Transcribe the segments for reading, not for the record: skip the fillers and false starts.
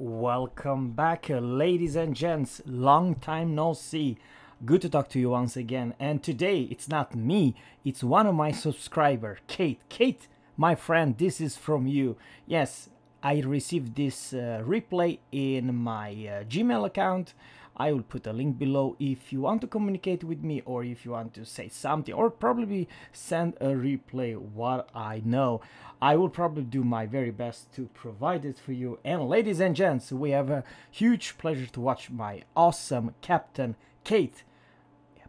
Welcome back, ladies and gents. Long time no see. Good to talk to you once again. And today it's not me, it's one of my subscribers, Kate. Kate, my friend, this is from you. Yes, I received this replay in my Gmail account. I will put a link below if you want to communicate with me, or if you want to say something, or probably send a replay. What I know, I will probably do my very best to provide it for you. And ladies and gents, we have a huge pleasure to watch my awesome captain, Kate.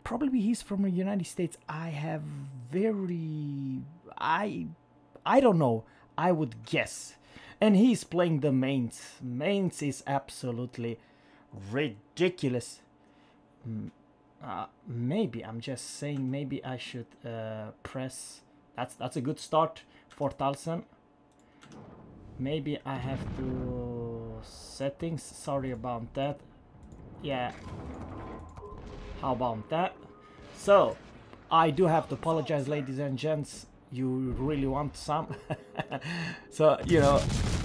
Probably he's from the United States. I don't know, I would guess. And he's playing the MAINZ. MAINZ is absolutely ridiculous. Maybe I'm just saying, maybe I should press. That's a good start for Talsan. Maybe I have to settings. Sorry about that. Yeah, how about that? So I do have to apologize, ladies and gents. You really want some? So, you know,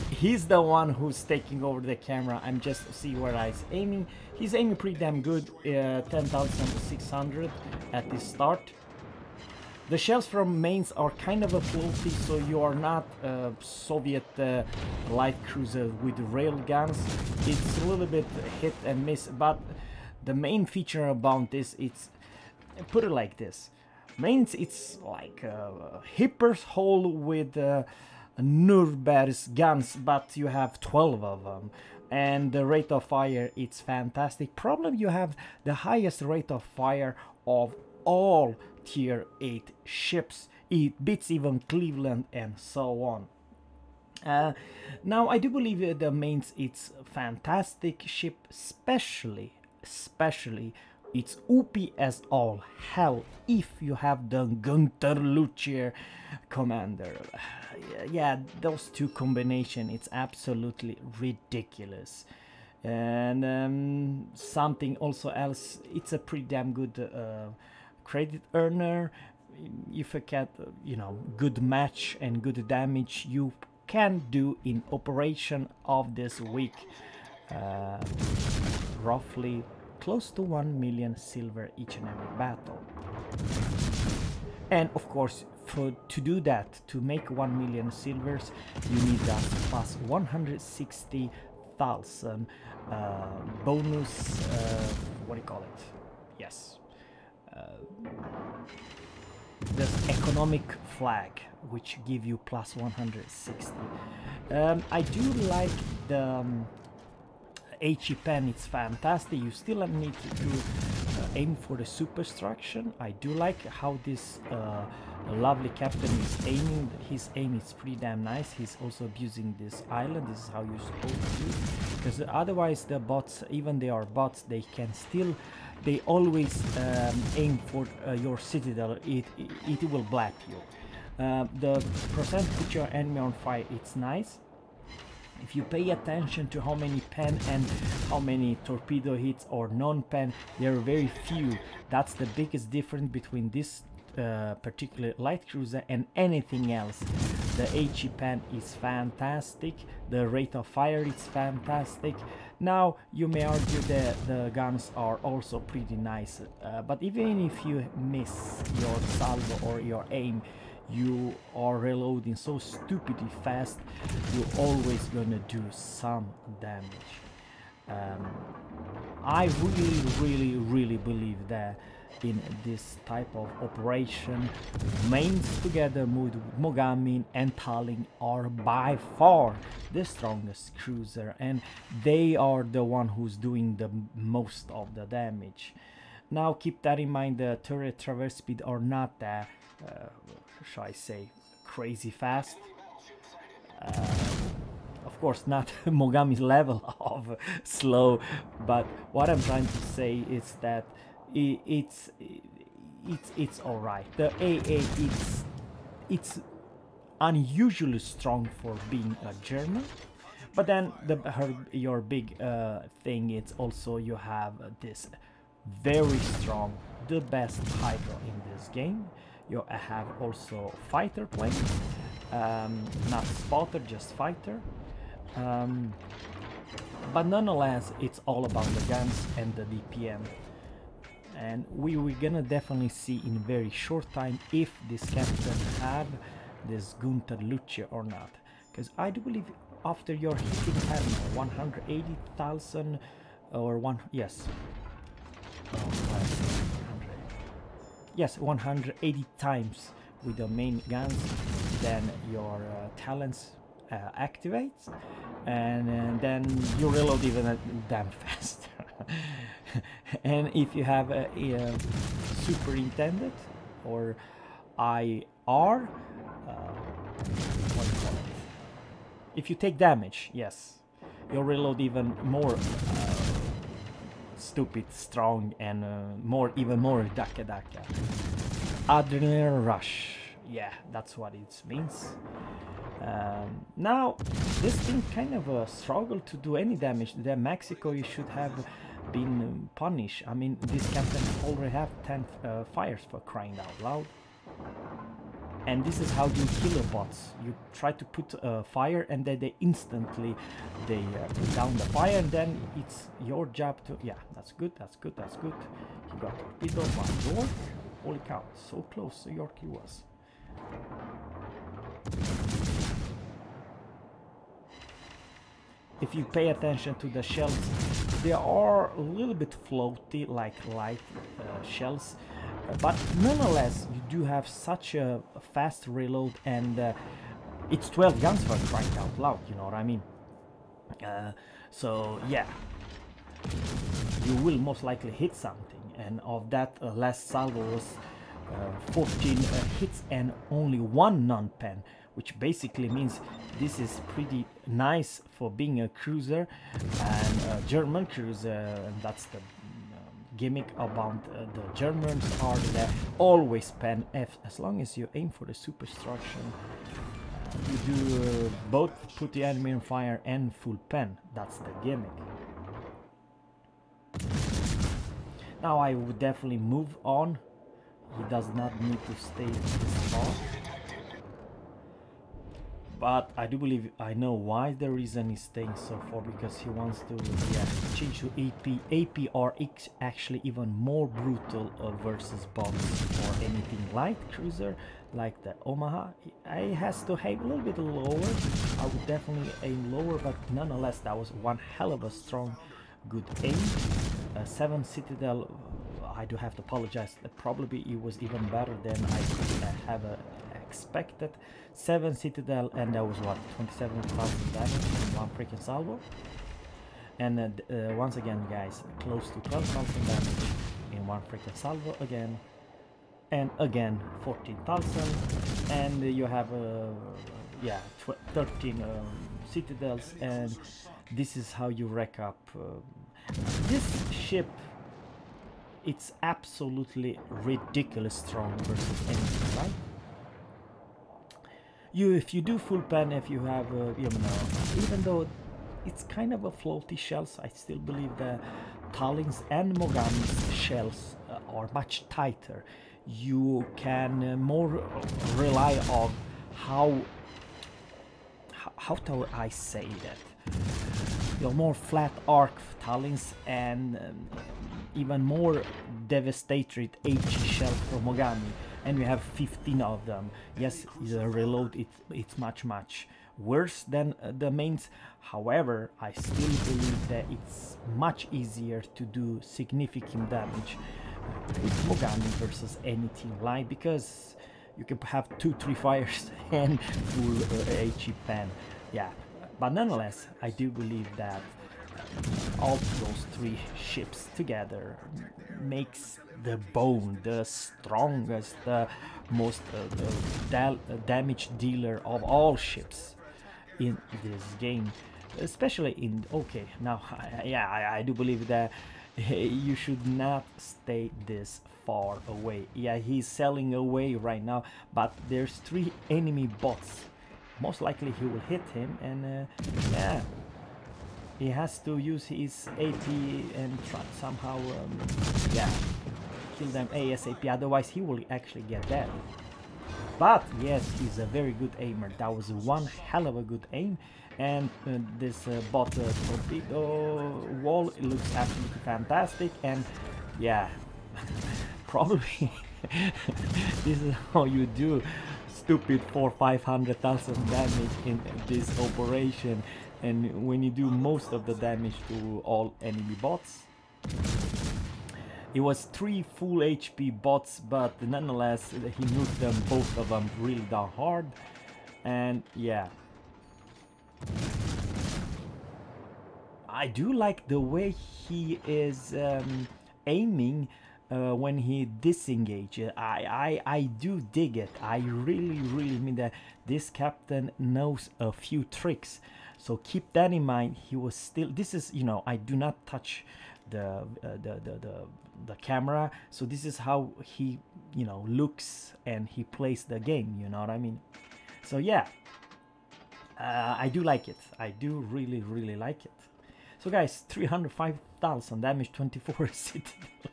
he's the one who's taking over the camera. I'm just see where he's aiming. He's aiming pretty damn good. 10,600 at the start. The shells from MAINZ are kind of a floaty, so you are not Soviet light cruiser with rail guns. It's a little bit hit and miss, but the main feature about this, it's, put it like this, MAINZ, it's like a hipper's hole with Nürburgring's guns, but you have 12 of them, and the rate of fire, it's fantastic. Probably you have the highest rate of fire of all tier 8 ships. It beats even Cleveland and so on. Now I do believe the MAINZ, it's a fantastic ship, especially it's OP as all hell if you have the Gunther Lucier commander. Yeah, those two combination, it's absolutely ridiculous. And something also else, it's a pretty damn good credit earner. If you get, you know, good match and good damage, you can do in operation of this week roughly close to 1 million silver each and every battle. And of course, to do that, to make 1 million silvers, you need that plus 160,000 bonus, what do you call it? Yes. This economic flag, which give you plus 160. I do like the HE pen, it's fantastic. You still need to aim for the superstruction. I do like how this lovely captain is aiming. His aim is pretty damn nice. He's also abusing this island. This is how you're supposed to do, because otherwise the bots, even they are bots, they can still, they always aim for your citadel. It will blap you. The percent put your enemy on fire, it's nice. If you pay attention to how many pen and how many torpedo hits or non-pen, there are very few. That's the biggest difference between this particular light cruiser and anything else. The HE pen is fantastic. The rate of fire is fantastic. Now you may argue that the guns are also pretty nice, but even if you miss your salvo or your aim, you are reloading so stupidly fast, you're always gonna do some damage. I really believe that in this type of operation, MAINZ together with Mogamin and Tallinn are by far the strongest cruiser, and they are the one who's doing the most of the damage. Now keep that in mind, the turret traverse speed are not that shall I say, crazy fast. Of course not Mogami's level of slow, but what I'm trying to say is that it's all right. The AA, it's unusually strong for being a German, but then your big thing is also you have this very strong, the best Hydra in this game. You have also fighter planes, not spotter, just fighter. But nonetheless, it's all about the guns and the DPM. And we're gonna definitely see in very short time if this captain have this Gunther Lucia or not. Because I do believe after you're hitting, I don't know, 180,000 or one, yes. Yes, 180 times with the main guns, then your talents activates, and then you reload even damn fast. And if you have a superintendent or IR, what do you call it? If you take damage, yes, you'll reload even more stupid, strong, and even more daka. Adrenaline rush, yeah, that's what it means. Now, this thing kind of struggled to do any damage. The Mexico, you should have been punished. I mean, this captain already have 10 fires, for crying out loud. And this is how you kill the bots. You try to put fire, and then they instantly put down the fire, and then it's your job to, yeah, that's good. He got torpedoed by York. Holy cow, so close to York he was. If you pay attention to the shells, they are a little bit floaty, like light shells, but nonetheless you do have such a fast reload, and it's 12 guns for crying out loud, you know what I mean? So yeah, you will most likely hit something, and of that last salvo was 14 hits and only one non-pen, which basically means this is pretty nice for being a cruiser and a German cruiser, and that's the gimmick about the Germans are they always pen F as long as you aim for the superstruction. You do both put the enemy on fire and full pen, that's the gimmick. Now I would definitely move on. He does not need to stay this far. But I do believe I know why the reason he's staying so far, because he wants to change to AP. AP are actually even more brutal versus bombs or anything light cruiser like the Omaha. I has to aim a little bit lower. I would definitely aim lower, but nonetheless that was one hell of a strong good aim. 7 Citadel, I do have to apologize, probably it was even better than I could have expected. 7 Citadel, and that was what, 27,000 damage in one freaking salvo. And once again guys, close to 12,000 damage in one freaking salvo again. And again 14,000, and you have 13 Citadels, and this is how you rack up. This ship, it's absolutely ridiculous strong versus anything, right? If you do full pen, if you have, you know, even though it's kind of a floaty shells, I still believe the Tallinn's and Mogami's shells are much tighter. You can more rely on how do I say that? You're more flat arc Tallinn's and even more devastating HE shell from Mogami, and we have 15 of them. Yes, the reload it's much worse than the mains. However, I still believe that it's much easier to do significant damage with Mogami versus anything light, because you can have 2-3 fires and full HE pen. Yeah, but nonetheless, I do believe that all those 3 ships together makes the bone the strongest, the most damage dealer of all ships in this game, especially in, okay, now I do believe that you should not stay this far away. Yeah, he's sailing away right now, but there's 3 enemy bots. Most likely he will hit him, and yeah, he has to use his AP and try somehow yeah, kill them ASAP, otherwise he will actually get dead. But yes, he's a very good aimer. That was one hell of a good aim. And this bot torpedo wall, it looks absolutely fantastic. And yeah, probably this is how you do stupid 400,000-500,000 damage in this operation, and when you do most of the damage to all enemy bots. It was 3 full HP bots, but nonetheless he nuked them, both of them, really down hard. And yeah, I do like the way he is aiming when he disengages. I do dig it. I really mean that this captain knows a few tricks, so keep that in mind. He was still, this is, you know, I do not touch the camera, so this is how he, you know, looks and he plays the game, you know what I mean? So yeah, I do like it. I do really like it. So guys, 305,000 damage, 24 citadel,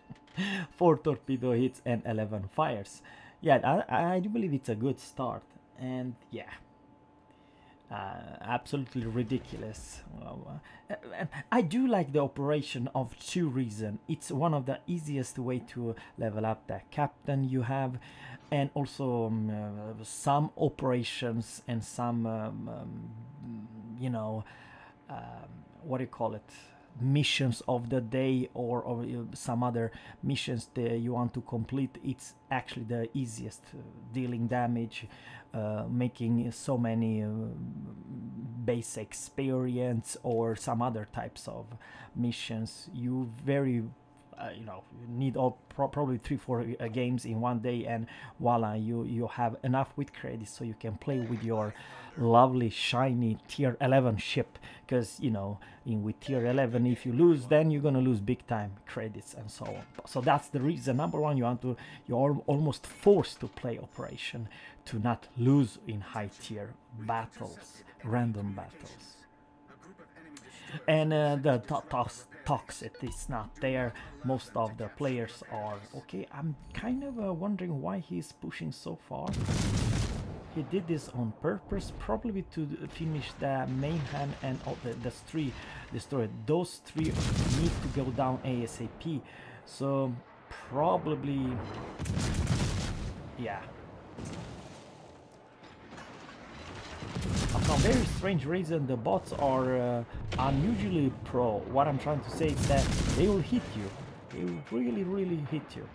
4 torpedo hits and 11 fires. Yeah, I do believe it's a good start. And yeah, absolutely ridiculous. I do like the operation of 2 reasons. It's one of the easiest way to level up the captain you have, and also some operations and some you know, what do you call it, missions of the day, or some other missions that you want to complete. It's actually the easiest, dealing damage, making so many base experience or some other types of missions. You very you know, you need probably 3-4 games in one day, and voila, you have enough with credits so you can play with your lovely shiny tier 11 ship. Because, you know, with tier 11, if you lose, then you're gonna lose big time credits and so on. So that's the reason number one. You're almost forced to play operation to not lose in high tier battles, random battles. And the toxic is not there. Most of the players are okay. I'm kind of wondering why he's pushing so far. He did this on purpose, probably to finish the main hand and the 3 destroyed. Those 3 need to go down ASAP. So probably, yeah. For some very strange reason, the bots are unusually pro. What I'm trying to say is that they will hit you. They will really hit you.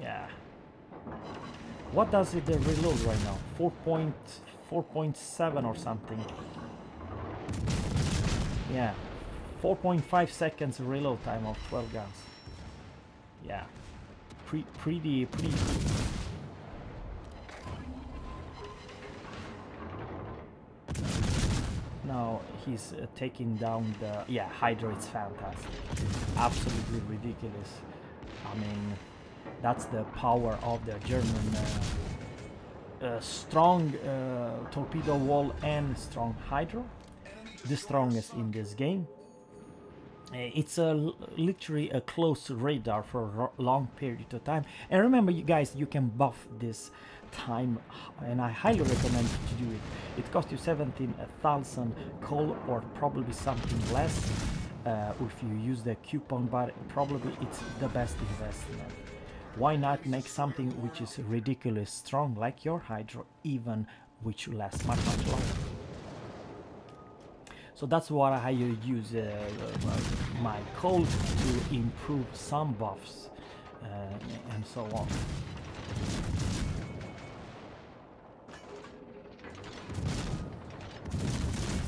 Yeah. What does it reload right now? 4.7 or something. Yeah. 4.5 seconds reload time of 12 guns. Yeah. Pretty good. Now he's taking down the, yeah, Hydra. It's fantastic, absolutely ridiculous. I mean, that's the power of the German strong torpedo wall and strong Hydra, the strongest in this game. It's literally a close radar for a long period of time. And remember, you guys, you can buff this time, and I highly recommend you to do it. It costs you 17,000 coal, or probably something less if you use the coupon, but probably it's the best investment. Why not make something which is ridiculously strong like your Hydra, even which lasts much longer? So that's why I use my coal to improve some buffs and so on.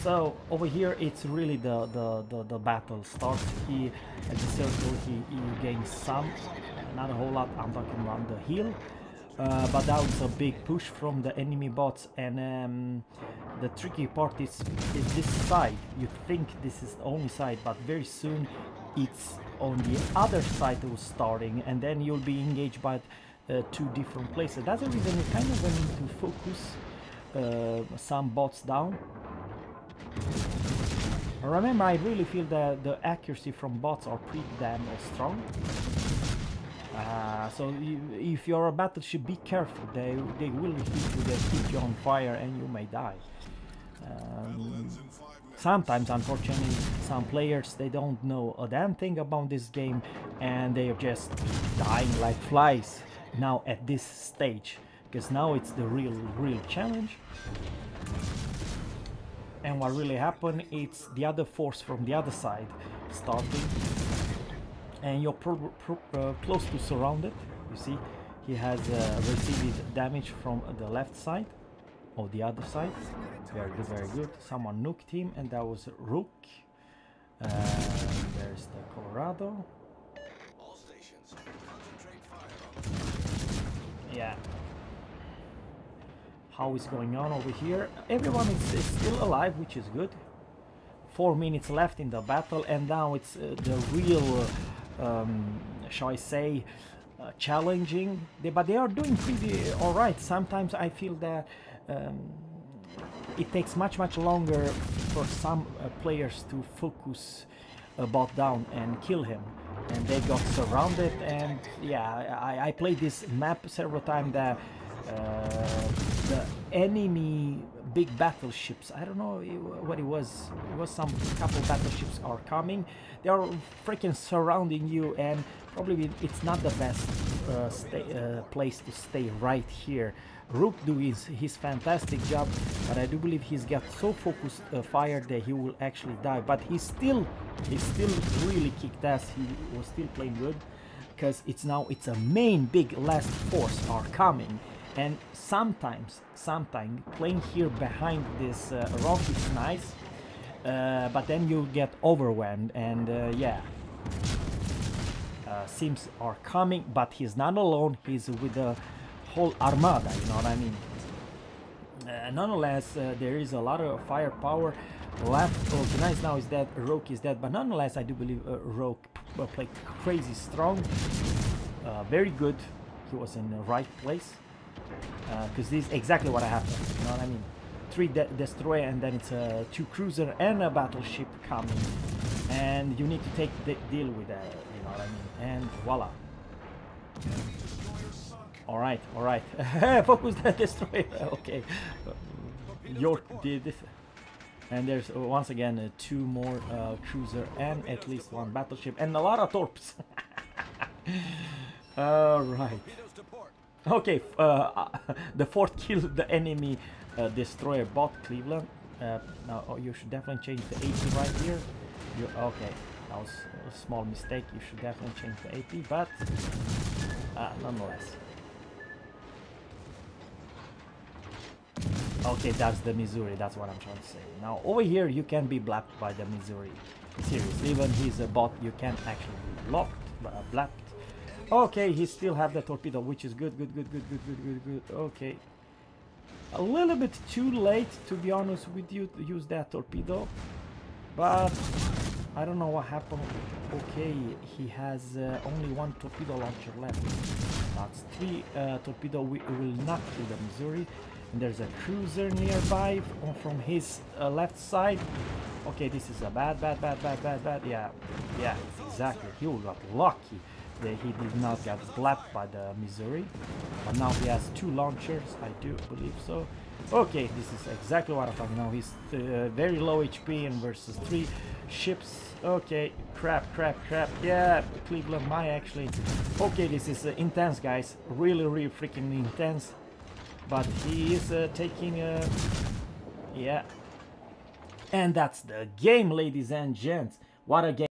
So over here, it's really the battle starts. He at the circle he gains some, not a whole lot. I'm talking about the hill, but that was a big push from the enemy bots. And the tricky part is this side. You think this is the only side, but very soon it's on the other side that was starting, and then you'll be engaged by 2 different places. That's the reason you kind of need to focus some bots down. Remember, I really feel that the accuracy from bots are pretty damn strong. So if you're a battleship, be careful. They will hit you, they keep you on fire, and you may die. Sometimes, unfortunately, some players, they don't know a damn thing about this game, and they are just dying like flies now at this stage, because now it's the real challenge. And what really happened, it's the other force from the other side starting, and you're close to surrounded. You see, he has received damage from the left side or the other side. Very good, very good. Someone nuked him, and that was Rook. There's the Colorado. All stations, concentrate fire on. Yeah. How is going on over here? Everyone is still alive, which is good. 4 minutes left in the battle, and now it's the real, shall I say, challenging. But they are doing pretty alright. Sometimes I feel that it takes much longer for some players to focus a bot down and kill him, and they got surrounded. And yeah, I played this map several times. That the enemy big battleships, I don't know what it was some couple battleships are coming. They are freaking surrounding you, and probably it's not the best place to stay right here. Rook does his fantastic job, but I do believe he's got so focused fire that he will actually die. But he's still really kicked ass. He was still playing good, because it's a main big last force are coming. And sometimes playing here behind this rock is nice, but then you get overwhelmed, and yeah, Sims are coming, but he's not alone. He's with the whole armada, you know what I mean. Nonetheless, there is a lot of firepower left. Organized now is dead, Rogue is dead, but nonetheless I do believe Rogue played crazy strong, very good. He was in the right place, because this is exactly what happened, you know what I mean. 3 destroyer, and then it's a 2 cruiser and a battleship coming, and you need to take the deal with that, you know what I mean. And voila. Alright, alright. Focus the destroyer. Okay. York did it. And there's once again 2 more cruiser and at least 1 battleship and a lot of torps. Alright. Okay, the 4th killed the enemy destroyer bot, Cleveland. Now you should definitely change the AP right here. Okay, that was a small mistake. You should definitely change the AP, but nonetheless. Okay, that's the Missouri, that's what I'm trying to say. Now over here you can be blapped by the Missouri. Seriously, even he's a bot, you can actually be blapped. Okay, he still have the torpedo, which is good. Okay. A little bit too late, to be honest with you, to use that torpedo. But I don't know what happened. Okay, he has only 1 torpedo launcher left. That's 3 torpedo. We will not kill the Missouri. And there's a cruiser nearby from his left side. Okay, this is a bad. Yeah, exactly. He got lucky that he did not get blapped by the Missouri. But now he has 2 launchers, I do believe so. Okay, this is exactly what I'm talking about. He's very low HP and versus 3 ships. Okay, crap. Yeah, Cleveland, actually. Okay, this is intense, guys. Really freaking intense. But he is taking yeah. And that's the game, ladies and gents. What a game.